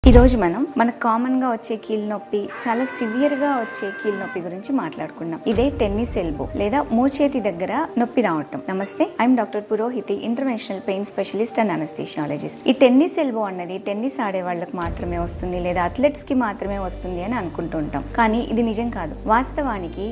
ఈ రోజు మన కామన్ గా వచ్చే కీళ్ళ నొప్పి, చాలా సివియర్ గా వచ్చే కీళ్ళ నొప్పి గురించి మాట్లాడుకున్నాం. ఇదే టెన్నిస్ ఎల్బో లేదా మోచేతి దగ్గర నొప్పి రావటం. నమస్తే, I'm doctor Purohiti, interventional pain specialist and anaesthesiologist. ఈ టెన్నిస్ ఎల్బో అన్నది టెన్నిస్ ఆడే వాళ్ళకి మాత్రమే వస్తుంది లేదా అథ్లెట్స్ కి మాత్రమే వస్తుంది అని అనుకుంటూ ఉంటాం. కానీ ఇది నిజం కాదు. వాస్తవానికి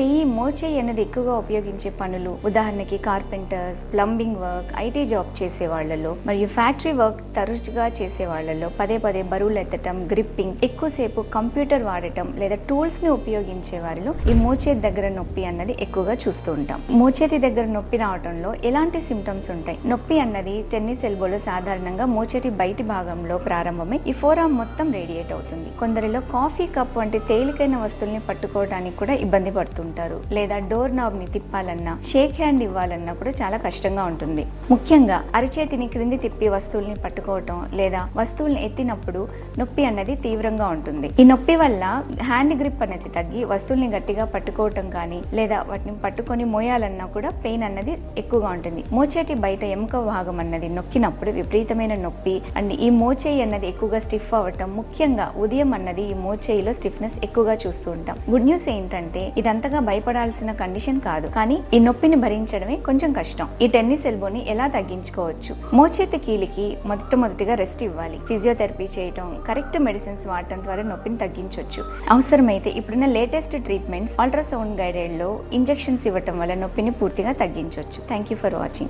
ఈ మోచేయి అనేది ఎక్కువగా ఉపయోగించే పనులు, ఉదాహరణకి carpenters, plumbing work, IT job చేసే వాళ్ళలో మరియు ఫ్యాక్టరీ వర్క్ తరచుగా చేసే వాళ్ళలో పదే పదే బరువులు ఎత్తటం, గ్రిప్పింగ్, ఎక్కువసేపు కంప్యూటర్ వాడటం లేదా టూల్స్ ని ఉపయోగించే వారిలో ఈ మోచేతి దగ్గర నొప్పి అన్నది ఎక్కువగా చూస్తూ ఉంటాం. మోచేతి దగ్గర నొప్పి రావడంలో ఎలాంటి సిమ్టమ్స్ ఉంటాయి? నొప్పి అన్నది టెన్నిస్ ఎల్బోలో సాధారణంగా మోచేతి బయటి భాగంలో ప్రారంభమై ఈ ఫోరామ్ మొత్తం రేడియేట్ అవుతుంది. కొందరిలో కాఫీ కప్ వంటి తేలికైన వస్తువుల్ని పట్టుకోవడానికి కూడా ఇబ్బంది పడుతుంటారు, లేదా డోర్ నాబ్ ని తిప్పాలన్నా, షేక్ హ్యాండ్ ఇవ్వాలన్నా కూడా చాలా కష్టంగా ఉంటుంది. ముఖ్యంగా అరచేతిని క్రింది తిప్పి వస్తువుల్ని పట్టుకోవటం లేదా వస్తువుల్ని ఎత్తినప్పుడు నొప్పి అన్నది తీవ్రంగా ఉంటుంది. ఈ నొప్పి వల్ల హ్యాండ్ గ్రిప్ అనేది తగ్గి వస్తువుల్ని గట్టిగా పట్టుకోవటం కానీ లేదా వాటిని పట్టుకొని మోయాలన్నా కూడా పెయిన్ అన్నది ఎక్కువగా ఉంటుంది. మోచేతి బయట ఎముక భాగం అన్నది నొక్కినప్పుడు విపరీతమైన నొప్పి అండ్ ఈ మోచేయి అన్నది ఎక్కువగా స్టిఫ్ అవ్వటం, ముఖ్యంగా ఉదయం అన్నది ఈ మోచేయిలో స్టిఫ్నెస్ ఎక్కువగా చూస్తూ ఉంటాం. గుడ్ న్యూస్ ఏంటంటే ఇదంతగా భయపడాల్సిన కండిషన్ కాదు, కానీ ఈ నొప్పిని భరించడమే కొంచెం కష్టం. ఈ టెన్నిస్ ఎల్బోని ఎలా తగ్గించుకోవచ్చు? మోచేతి కీలికి మొదటిగా రెస్ట్ ఇవ్వాలి. ఫిజియోథెరపీ చేయటం, కరెక్ట్ మెడిసిన్స్ వాడటం ద్వారా నొప్పిని తగ్గించవచ్చు. అవసరమైతే ఇప్పుడున్న లేటెస్ట్ ట్రీట్మెంట్స్ అల్ట్రాసౌండ్ గైడెడ్ లో ఇంజెక్షన్స్ ఇవ్వటం వల్ల నొప్పిని పూర్తిగా తగ్గించవచ్చు. Thank you for watching.